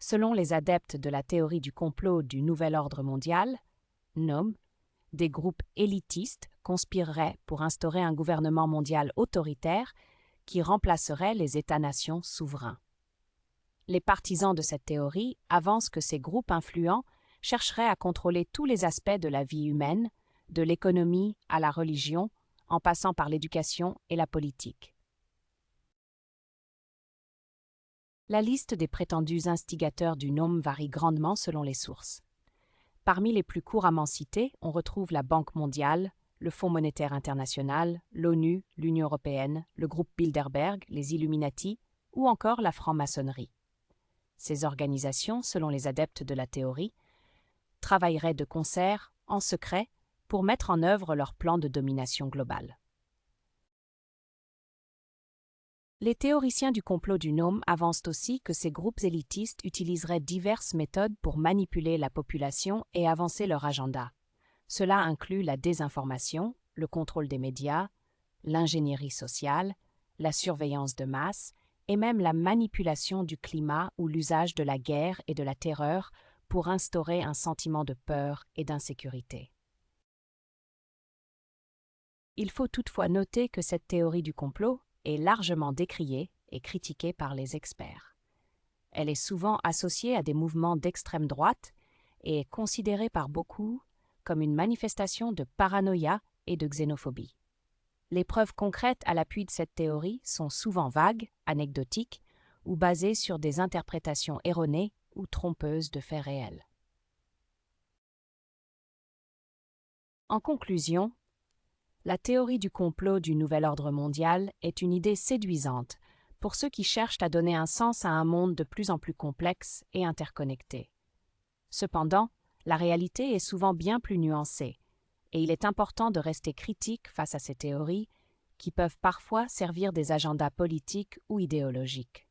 Selon les adeptes de la théorie du complot du Nouvel Ordre mondial, NOM, des groupes élitistes conspireraient pour instaurer un gouvernement mondial autoritaire qui remplacerait les États-nations souverains. Les partisans de cette théorie avancent que ces groupes influents chercheraient à contrôler tous les aspects de la vie humaine, de l'économie à la religion, en passant par l'éducation et la politique. La liste des prétendus instigateurs du NOM varie grandement selon les sources. Parmi les plus couramment cités, on retrouve la Banque mondiale, le Fonds monétaire international, l'ONU, l'Union européenne, le groupe Bilderberg, les Illuminati ou encore la franc-maçonnerie. Ces organisations, selon les adeptes de la théorie, travailleraient de concert, en secret, pour mettre en œuvre leur plan de domination globale. Les théoriciens du complot du NOM avancent aussi que ces groupes élitistes utiliseraient diverses méthodes pour manipuler la population et avancer leur agenda. Cela inclut la désinformation, le contrôle des médias, l'ingénierie sociale, la surveillance de masse et même la manipulation du climat ou l'usage de la guerre et de la terreur pour instaurer un sentiment de peur et d'insécurité. Il faut toutefois noter que cette théorie du complot est largement décriée et critiquée par les experts. Elle est souvent associée à des mouvements d'extrême droite et est considérée par beaucoup comme une manifestation de paranoïa et de xénophobie. Les preuves concrètes à l'appui de cette théorie sont souvent vagues, anecdotiques ou basées sur des interprétations erronées ou trompeuses de faits réels. En conclusion, la théorie du complot du Nouvel Ordre mondial est une idée séduisante pour ceux qui cherchent à donner un sens à un monde de plus en plus complexe et interconnecté. Cependant, la réalité est souvent bien plus nuancée, et il est important de rester critique face à ces théories qui peuvent parfois servir des agendas politiques ou idéologiques.